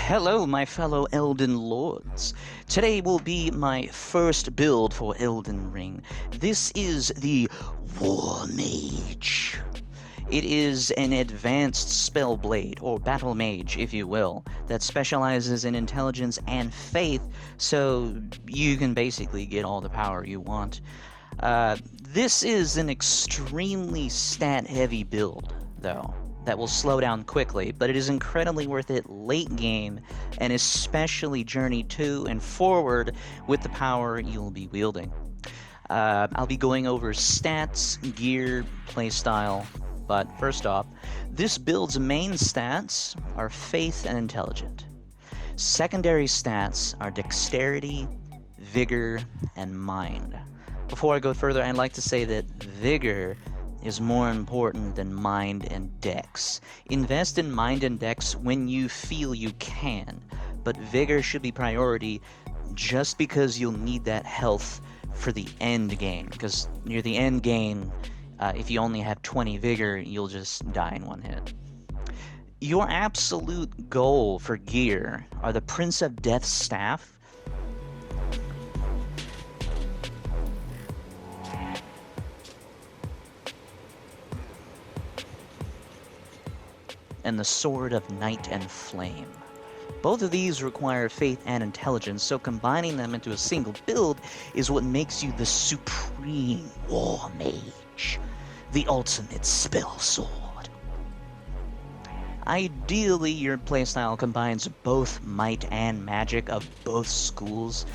Hello, my fellow Elden Lords. Today will be my first build for Elden Ring. This is the War Mage. It is an advanced spell blade, or battle mage, if you will, that specializes in intelligence and faith, so you can basically get all the power you want. This is an extremely stat-heavy build, though, that will slow down quickly, but it is incredibly worth it late game, and especially journey to and forward with the power you'll be wielding. I'll be going over stats, gear, playstyle, but first off, this build's main stats are faith and intelligent. Secondary stats are dexterity, vigor, and mind. Before I go further, I'd like to say that vigor is more important than mind and dex. Invest in mind and dex when you feel you can, but vigor should be priority just because you'll need that health for the end game, because near the end game, if you only have 20 vigor, you'll just die in one hit. Your absolute goal for gear are the Prince of Death's Staff, and the Sword of Night and Flame. Both of these require faith and intelligence, so combining them into a single build is what makes you the supreme War Mage, the ultimate spell sword. Ideally, your playstyle combines both might and magic of both schools,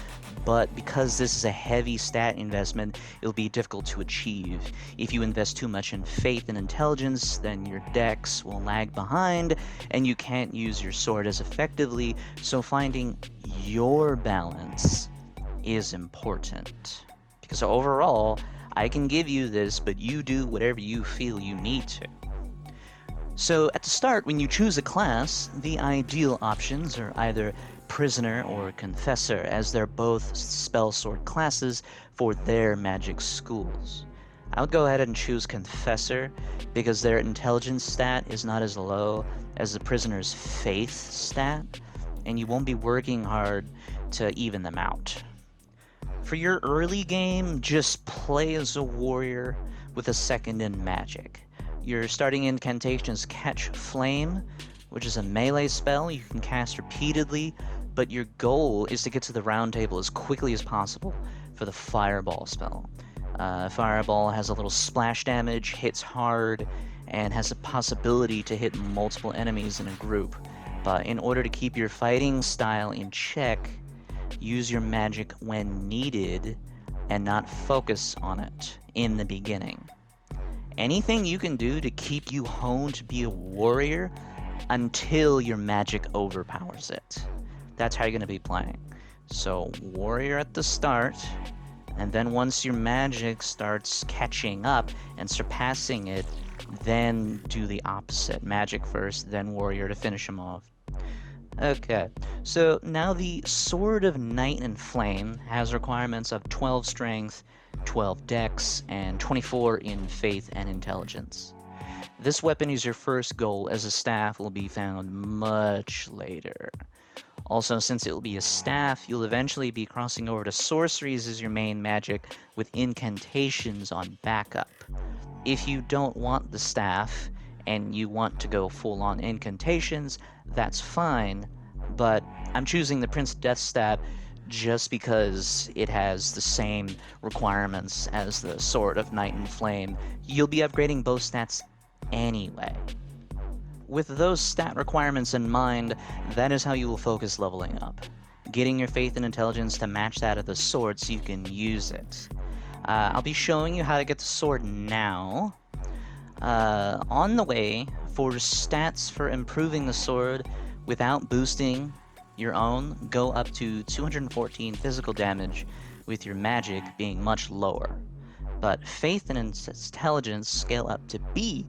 but because this is a heavy stat investment, it'll be difficult to achieve. If you invest too much in faith and intelligence, then your dex will lag behind, and you can't use your sword as effectively, so finding your balance is important. Because overall, I can give you this, but you do whatever you feel you need to. So at the start, when you choose a class, the ideal options are either Prisoner or Confessor, as they're both spell sword classes for their magic schools. I would go ahead and choose Confessor because their intelligence stat is not as low as the Prisoner's faith stat, and you won't be working hard to even them out. For your early game, just play as a warrior with a second in magic. Your starting incantations Catch Flame, which is a melee spell you can cast repeatedly, but your goal is to get to the round table as quickly as possible for the Fireball spell. Fireball has a little splash damage, hits hard, and has a possibility to hit multiple enemies in a group. But in order to keep your fighting style in check, use your magic when needed and not focus on it in the beginning. Anything you can do to keep you honed to be a warrior until your magic overpowers it. That's how you're going to be playing. So, warrior at the start, and then once your magic starts catching up and surpassing it, then do the opposite. Magic first, then warrior to finish him off. Okay, so now the Sword of Night and Flame has requirements of 12 strength, 12 dex, and 24 in faith and intelligence. This weapon is your first goal, as a staff will be found much later. Also, since it will be a staff, you'll eventually be crossing over to sorceries as your main magic with incantations on backup. If you don't want the staff and you want to go full-on incantations, that's fine, but I'm choosing the Prince of Death's Staff just because it has the same requirements as the Sword of Night and Flame. You'll be upgrading both stats anyway. With those stat requirements in mind, that is how you will focus leveling up. Getting your faith and intelligence to match that of the sword so you can use it. I'll be showing you how to get the sword now. On the way, for stats for improving the sword without boosting your own, go up to 214 physical damage with your magic being much lower. But faith and intelligence scale up to B,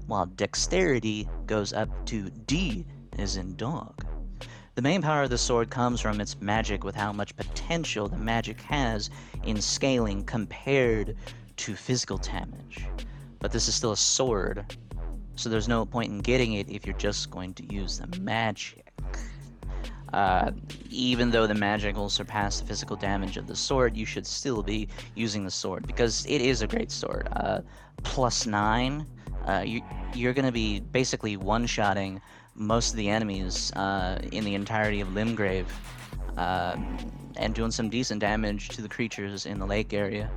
while dexterity goes up to D, as in dog. The main power of the sword comes from its magic, with how much potential the magic has in scaling compared to physical damage. But this is still a sword, so there's no point in getting it if you're just going to use the magic. Even though the magic will surpass the physical damage of the sword, you should still be using the sword because it is a great sword. +9, you're going to be basically one-shotting most of the enemies in the entirety of Limgrave, uh, and doing some decent damage to the creatures in the lake area.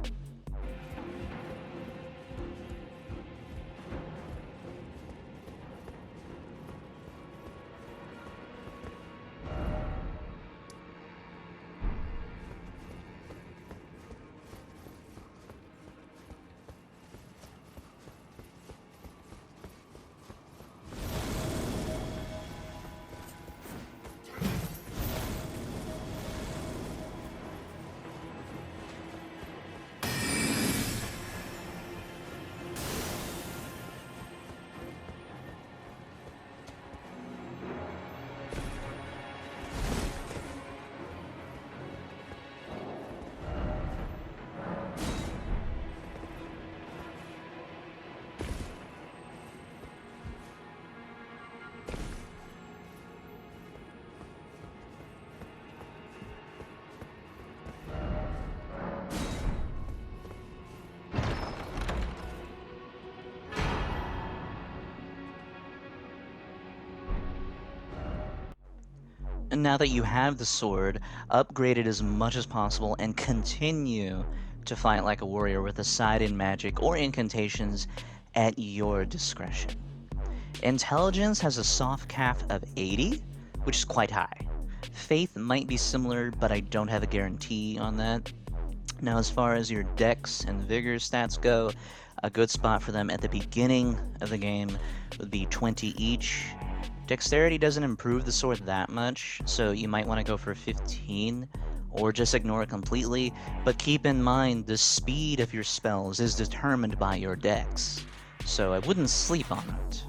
And now that you have the sword, upgrade it as much as possible and continue to fight like a warrior with a side in magic or incantations at your discretion. Intelligence has a soft cap of 80, which is quite high. Faith might be similar, but I don't have a guarantee on that. Now, as far as your dex and vigor stats go, a good spot for them at the beginning of the game would be 20 each. Dexterity doesn't improve the sword that much, so you might want to go for 15, or just ignore it completely, but keep in mind the speed of your spells is determined by your dex, so I wouldn't sleep on it.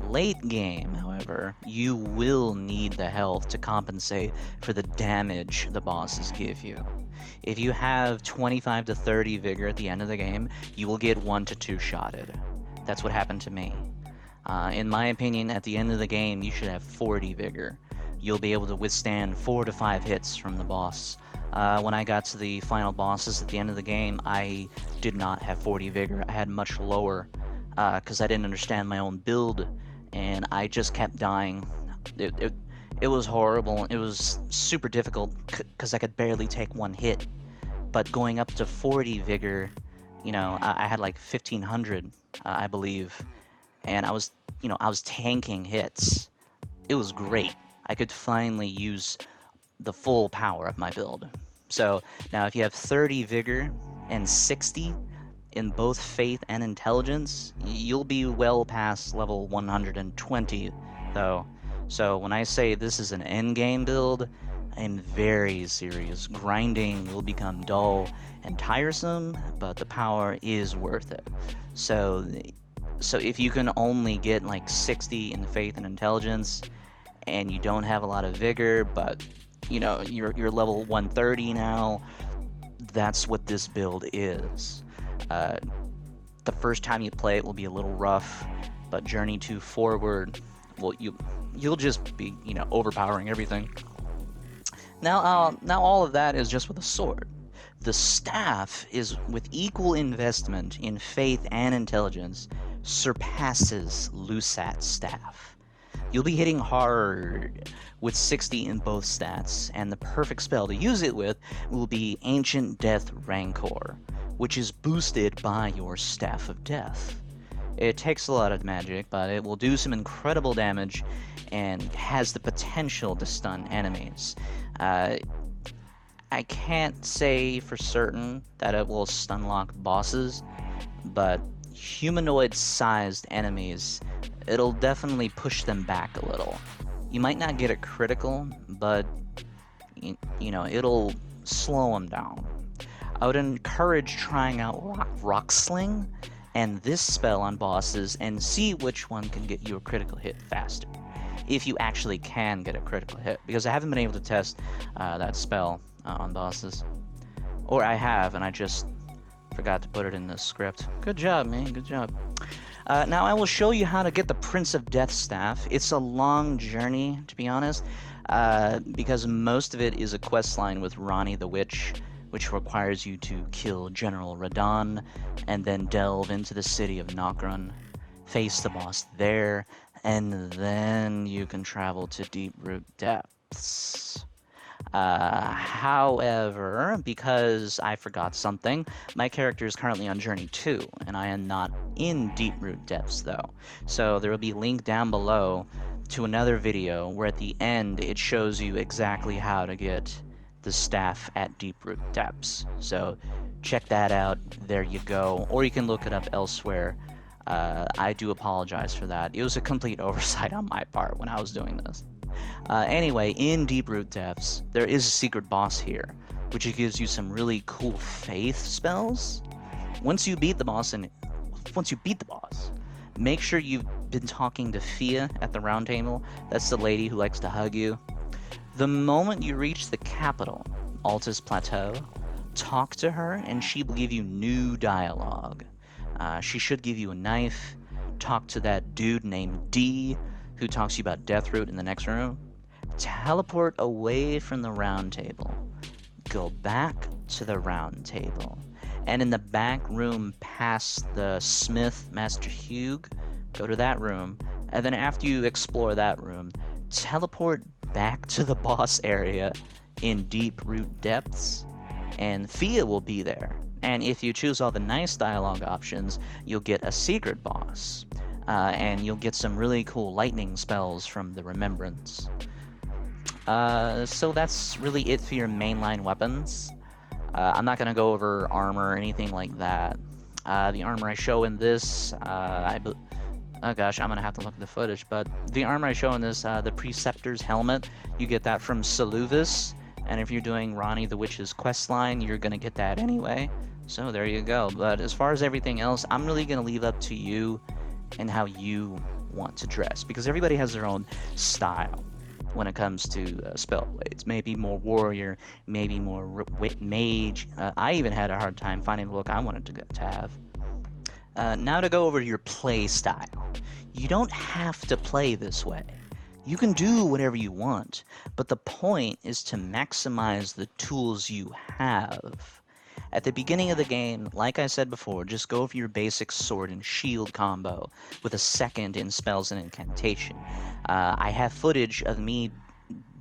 Late game, however, you will need the health to compensate for the damage the bosses give you. If you have 25 to 30 vigor at the end of the game, you will get 1 to 2 shotted. That's what happened to me. In my opinion, at the end of the game, you should have 40 vigor. You'll be able to withstand 4 to 5 hits from the boss. When I got to the final bosses at the end of the game, I did not have 40 vigor. I had much lower, because I didn't understand my own build, and I just kept dying. It was horrible. It was super difficult, because I could barely take 1 hit. But going up to 40 vigor, I had like 1500, I believe. And I was tanking hits. It was great. I could finally use the full power of my build. So now if you have 30 vigor and 60 in both faith and intelligence, you'll be well past level 120 though. So when I say this is an endgame build, I'm very serious. Grinding will become dull and tiresome, but the power is worth it. So if you can only get like 60 in faith and intelligence, and you don't have a lot of vigor, but you're level 130 now, that's what this build is. The first time you play it will be a little rough, but Journey 2 forward, well, you'll just be overpowering everything. Now all of that is just with a sword. The staff is with equal investment in faith and intelligence surpasses Lusat's staff. You'll be hitting hard with 60 in both stats, and the perfect spell to use it with will be Ancient Death Rancor, which is boosted by your Staff of Death. It takes a lot of magic, but it will do some incredible damage and has the potential to stun enemies. I can't say for certain that it will stun lock bosses, but humanoid-sized enemies, it'll definitely push them back a little. You might not get a critical, but it'll slow them down. I would encourage trying out Rock Sling and this spell on bosses and see which one can get you a critical hit faster. If you actually can get a critical hit, because I haven't been able to test that spell on bosses. Or I have, and I just forgot to put it in the script. Good job, man. Good job. Now I will show you how to get the Prince of Death staff. It's a long journey, to be honest, because most of it is a quest line with Ronnie the Witch, which requires you to kill General Radon and then delve into the city of Nokron, face the boss there, and then you can travel to Deep-Root Depths. However, because I forgot something, my character is currently on Journey 2, and I am not in Deep-Root Depths, though. So there will be a link down below to another video where at the end it shows you exactly how to get the staff at Deep-Root Depths. So check that out, there you go. Or you can look it up elsewhere. I do apologize for that. It was a complete oversight on my part when I was doing this. Anyway, in Deep-Root Depths, there is a secret boss here, which gives you some really cool faith spells. Once you beat the boss, make sure you've been talking to Fia at the round table. That's the lady who likes to hug you. The moment you reach the capital, Altus Plateau, talk to her and she will give you new dialogue. She should give you a knife. Talk to that dude named D, who talks to you about Deathroot in the next room. Teleport away from the round table. Go back to the round table. And in the back room past the Smith, Master Hugh, go to that room. And then after you explore that room, teleport back to the boss area in Deep-Root Depths. And Fia will be there. And if you choose all the nice dialogue options, you'll get a secret boss. And you'll get some really cool lightning spells from the Remembrance. So that's really it for your mainline weapons. I'm not going to go over armor or anything like that. The armor I show in this, oh gosh, I'm going to have to look at the footage, but the armor I show in this, the Preceptor's helmet, you get that from Saluvis, and if you're doing Ronnie the Witch's questline, you're going to get that anyway. So there you go. But as far as everything else, I'm really going to leave up to you and how you want to dress, because everybody has their own style when it comes to spellblades. Maybe more warrior, maybe more mage. I even had a hard time finding the look I wanted to have. Now to go over your play style. You don't have to play this way. You can do whatever you want, but the point is to maximize the tools you have. At the beginning of the game, like I said before, just go for your basic sword and shield combo with a second in spells and incantation. I have footage of me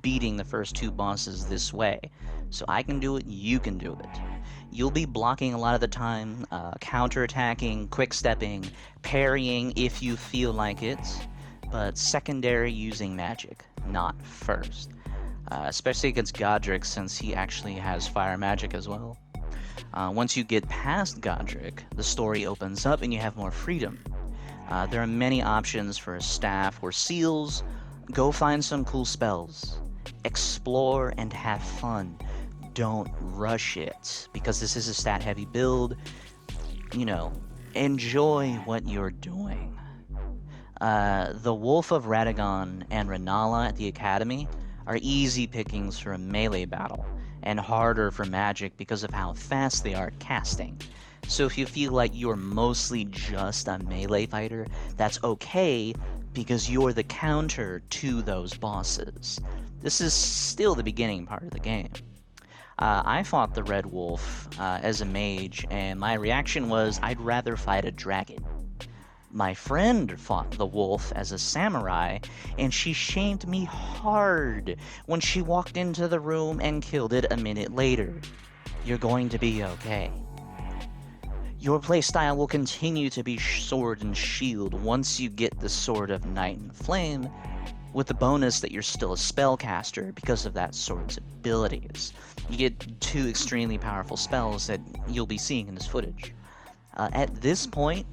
beating the first two bosses this way, so I can do it, you can do it. You'll be blocking a lot of the time, counter-attacking, quick-stepping, parrying if you feel like it, but secondary using magic, not first. Especially against Godric, since he actually has fire magic as well. Once you get past Godric, the story opens up and you have more freedom. There are many options for a staff or seals. Go find some cool spells. Explore and have fun. Don't rush it, because this is a stat-heavy build. You know, enjoy what you're doing. The Wolf of Radagon and Renala at the Academy are easy pickings for a melee battle, and harder for magic because of how fast they are at casting. So if you feel like you're mostly just a melee fighter, that's okay, because you're the counter to those bosses. This is still the beginning part of the game. I fought the Red Wolf as a mage, and my reaction was I'd rather fight a dragon. My friend fought the wolf as a samurai, and she shamed me hard when she walked into the room and killed it a minute later. You're going to be okay. Your playstyle will continue to be sword and shield once you get the Sword of Night and Flame, with the bonus that you're still a spellcaster because of that sword's abilities. You get two extremely powerful spells that you'll be seeing in this footage. At this point,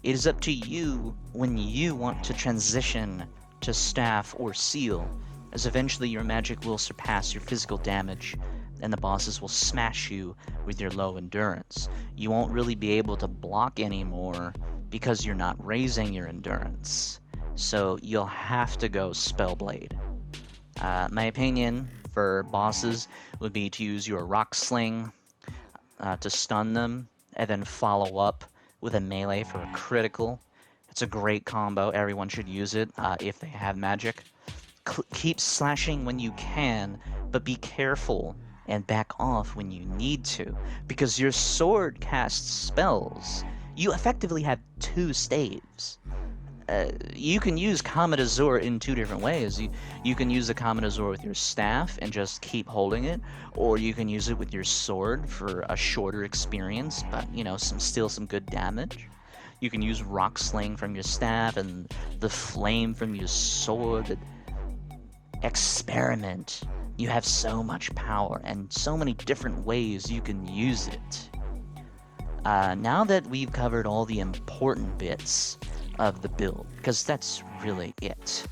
it is up to you when you want to transition to staff or seal, as eventually your magic will surpass your physical damage, and the bosses will smash you with your low endurance. You won't really be able to block anymore because you're not raising your endurance. So you'll have to go Spellblade. My opinion for bosses would be to use your Rock Sling to stun them, and then follow up with a melee for a critical. It's a great combo. Everyone should use it if they have magic. Keep slashing when you can, but be careful and back off when you need to, because your sword casts spells. You effectively have two staves. You can use Comet Azure in two different ways. You can use the Comet Azure with your staff and just keep holding it, or you can use it with your sword for a shorter experience, but still some good damage. You can use Rock Sling from your staff and the Flame from your sword. Experiment. You have so much power and so many different ways you can use it. Now that we've covered all the important bits of the build, because that's really it.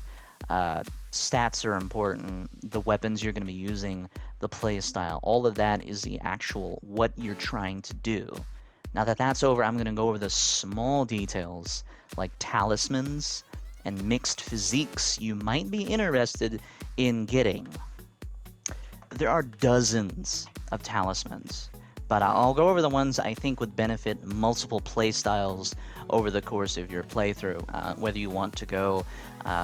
Stats are important, the weapons you're going to be using, the playstyle, all of that is the actual what you're trying to do. Now that that's over, I'm going to go over the small details like talismans and mixed physiques you might be interested in getting. There are dozens of talismans, but I'll go over the ones I think would benefit multiple playstyles over the course of your playthrough, whether you want to go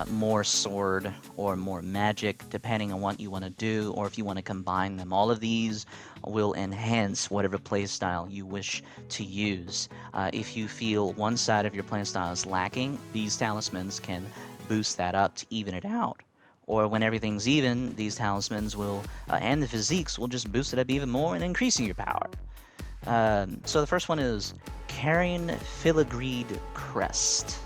more sword or more magic, depending on what you want to do, or if you want to combine them. All of these will enhance whatever playstyle you wish to use. If you feel one side of your playstyle is lacking, these talismans can boost that up to even it out. Or when everything's even, these talismans will, and the physiques will just boost it up even more and increasing your power. So the first one is Carrion Filigreed Crest.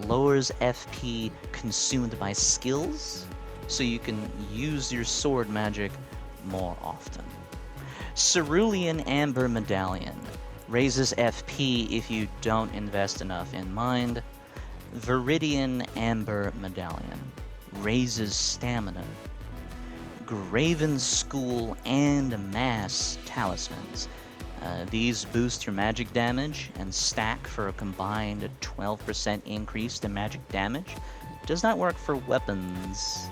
Lowers FP consumed by skills, so you can use your sword magic more often. Cerulean Amber Medallion. Raises FP if you don't invest enough in mind. Viridian Amber Medallion. Raises stamina. Graven School and Mass Talismans. These boost your magic damage and stack for a combined 12% increase to magic damage. Does not work for weapons.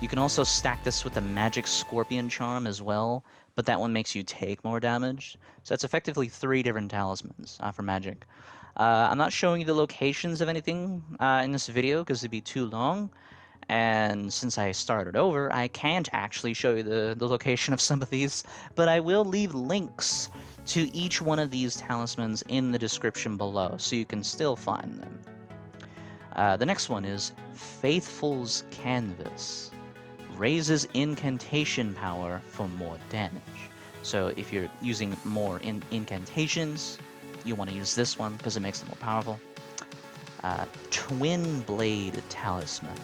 You can also stack this with the Magic Scorpion Charm as well, but that one makes you take more damage. So that's effectively 3 different talismans for magic. I'm not showing you the locations of anything in this video because it'd be too long. And since I started over, I can't actually show you the location of some of these, but I will leave links to each one of these talismans in the description below, so you can still find them. The next one is Faithful's Canvas. Raises incantation power for more damage. So if you're using more incantations, you want to use this one because it makes it more powerful. Twin Blade Talisman.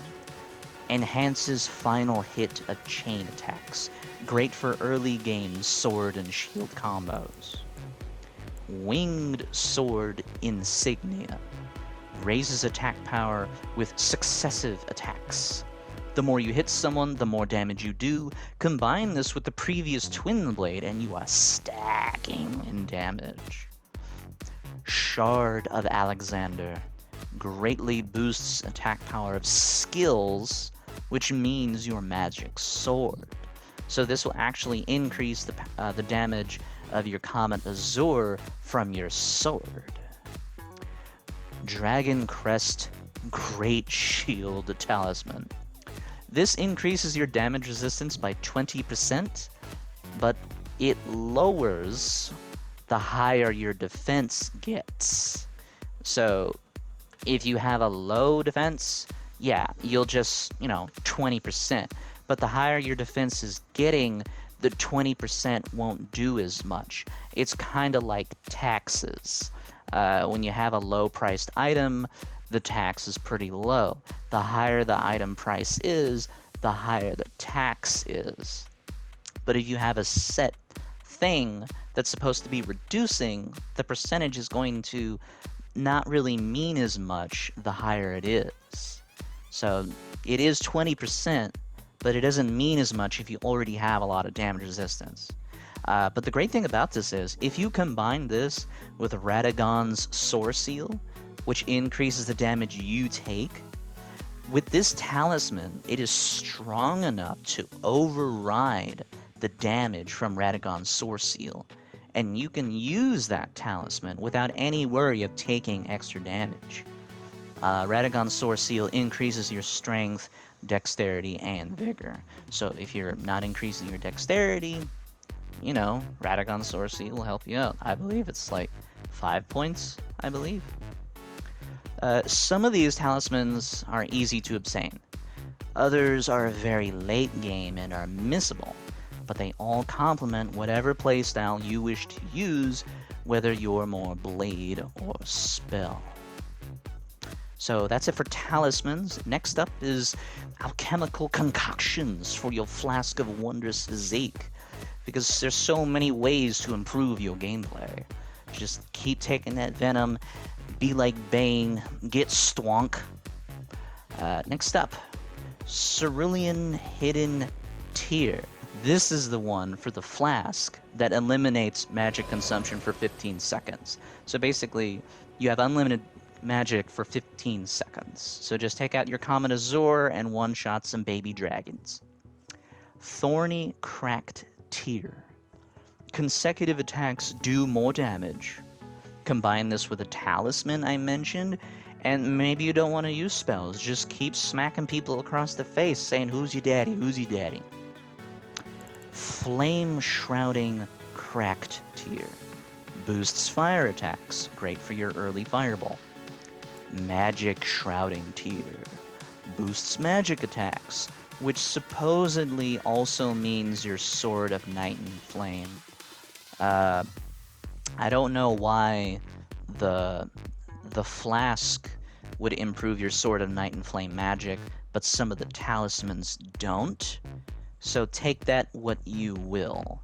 Enhances final hit of chain attacks. Great for early game sword and shield combos. Winged Sword Insignia. Raises attack power with successive attacks. The more you hit someone, the more damage you do. Combine this with the previous Twin Blade and you are stacking in damage. Shard of Alexander. Greatly boosts attack power of skills, which means your magic sword. So this will actually increase the damage of your Comet Azure from your sword. Dragon Crest Great Shield Talisman. This increases your damage resistance by 20%, but it lowers the higher your defense gets. So if you have a low defense, yeah, you'll just, 20%. But the higher your defense is getting, the 20% won't do as much. It's kind of like taxes. When you have a low-priced item, the tax is pretty low. The higher the item price is, the higher the tax is. But if you have a set thing that's supposed to be reducing, the percentage is going to not really mean as much the higher it is. So it is 20%, but it doesn't mean as much if you already have a lot of damage resistance. But the great thing about this is, if you combine this with Radagon's Soar Seal, which increases the damage you take, with this talisman, it is strong enough to override the damage from Radagon's Soar Seal. And you can use that talisman without any worry of taking extra damage. Radagon Sword Seal increases your strength, dexterity, and vigor. So if you're not increasing your dexterity, you know, Radagon Sword Seal will help you out. I believe it's like 5 points, I believe. Some of these talismans are easy to obtain. Others are very late game and are missable, but they all complement whatever playstyle you wish to use, whether you're more blade or spell. So that's it for talismans. Next up is alchemical concoctions for your flask of Wondrous physique, because there's so many ways to improve your gameplay. Just keep taking that venom, be like Bane, get stonk. Next up, Cerulean Hidden Tear. This is the one for the flask that eliminates magic consumption for 15 seconds. So basically, you have unlimited magic for 15 seconds. So just take out your common Azure and one-shot some baby dragons. Thorny Cracked Tear. Consecutive attacks do more damage. Combine this with a talisman I mentioned, and maybe you don't want to use spells. Just keep smacking people across the face saying, "Who's your daddy? Who's your daddy?" Flame Shrouding Cracked Tear. Boosts fire attacks. Great for your early fireball. Magic Shrouding Tear. Boosts magic attacks, which supposedly also means your Sword of Night and Flame. I don't know why the flask would improve your Sword of Night and Flame magic, but some of the talismans don't. So take that what you will.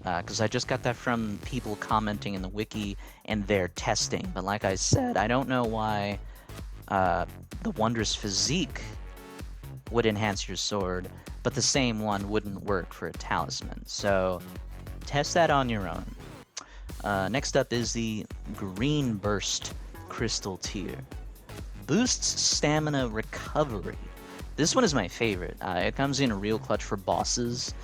Because I just got that from people commenting in the wiki and their testing. But like I said, I don't know why the Wondrous physique would enhance your sword, but the same one wouldn't work for a talisman. So test that on your own. Next up is the Green Burst Crystal Tear. Boosts stamina recovery. This one is my favorite. It comes in a real clutch for bosses.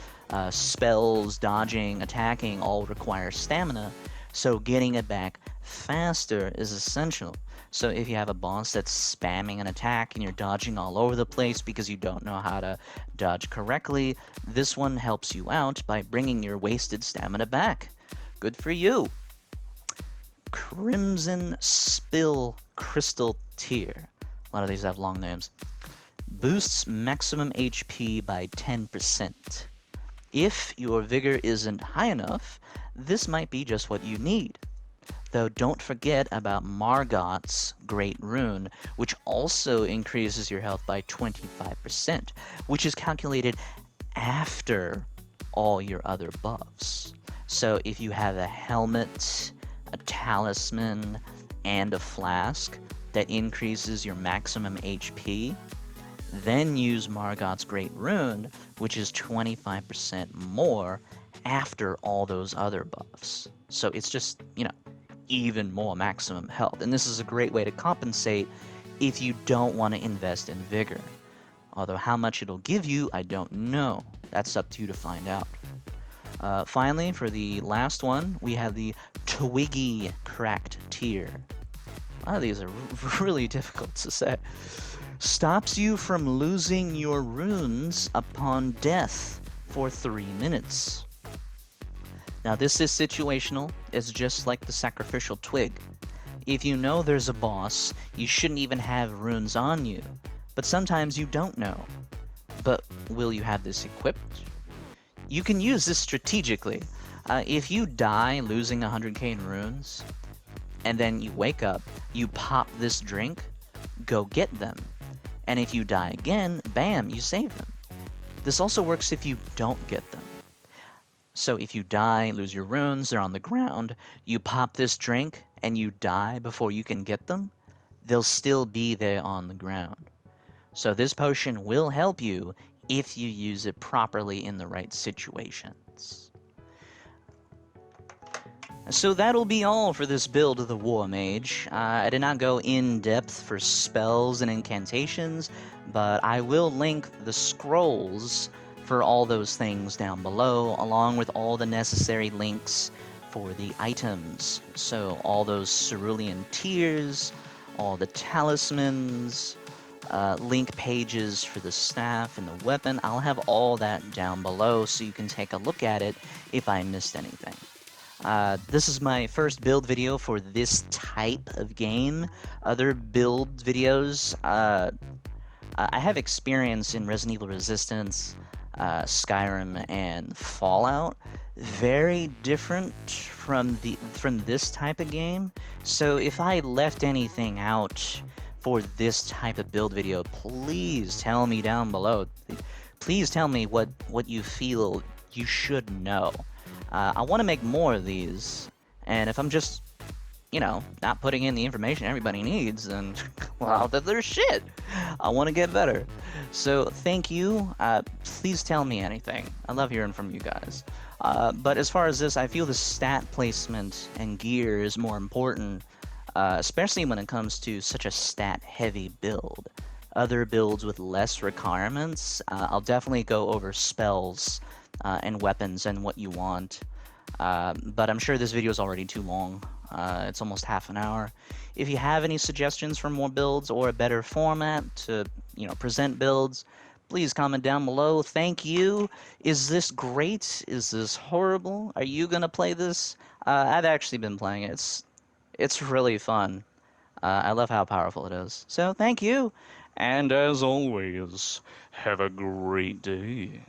Spells, dodging, attacking all require stamina, so getting it back faster is essential. So if you have a boss that's spamming an attack and you're dodging all over the place because you don't know how to dodge correctly, this one helps you out by bringing your wasted stamina back. Good for you. Crimson Spill Crystal Tear. A lot of these have long names. Boosts maximum HP by 10%. If your vigor isn't high enough, this might be just what you need. Though don't forget about Margot's Great Rune, which also increases your health by 25%, which is calculated after all your other buffs. So if you have a helmet, a talisman, and a flask that increases your maximum HP, then use Margot's Great Rune, which is 25% more after all those other buffs. So it's just, even more maximum health. And this is a great way to compensate if you don't want to invest in vigor. Although how much it'll give you, I don't know. That's up to you to find out. Finally, for the last one, we have the Twiggy Cracked Tear. A lot of these are really difficult to say. Stops you from losing your runes upon death for 3 minutes. Now this is situational. It's just like the sacrificial twig. If you know there's a boss, you shouldn't even have runes on you. But sometimes you don't know. But will you have this equipped? You can use this strategically. If you die losing 100k in runes, and then you wake up, you pop this drink, go get them. And if you die again, bam, you save them. This also works if you don't get them. So if you die, lose your runes, they're on the ground, you pop this drink, and you die before you can get them, they'll still be there on the ground. So this potion will help you if you use it properly in the right situations. So that'll be all for this build of the War Mage. I did not go in depth for spells and incantations, but I will link the scrolls for all those things down below, along with all the necessary links for the items. So all those cerulean tears, all the talismans, link pages for the staff and the weapon. I'll have all that down below so you can take a look at it if I missed anything. This is my first build video for this type of game. Other build videos, I have experience in Resident Evil Resistance, Skyrim, and Fallout. Very different from this type of game. So if I left anything out for this type of build video, please tell me down below. Please tell me what you feel you should know. I want to make more of these, and if I'm just, not putting in the information everybody needs, then, well, then there's shit. I want to get better. So, thank you. Please tell me anything. I love hearing from you guys. But as far as this, I feel the stat placement and gear is more important, especially when it comes to such a stat-heavy build. Other builds with less requirements, I'll definitely go over spells and weapons and what you want. But I'm sure this video is already too long. It's almost half an hour. If you have any suggestions for more builds or a better format to, present builds, please comment down below. Thank you. Is this great? Is this horrible? Are you gonna play this? I've actually been playing it. It's really fun. I love how powerful it is. So thank you. And as always, have a great day.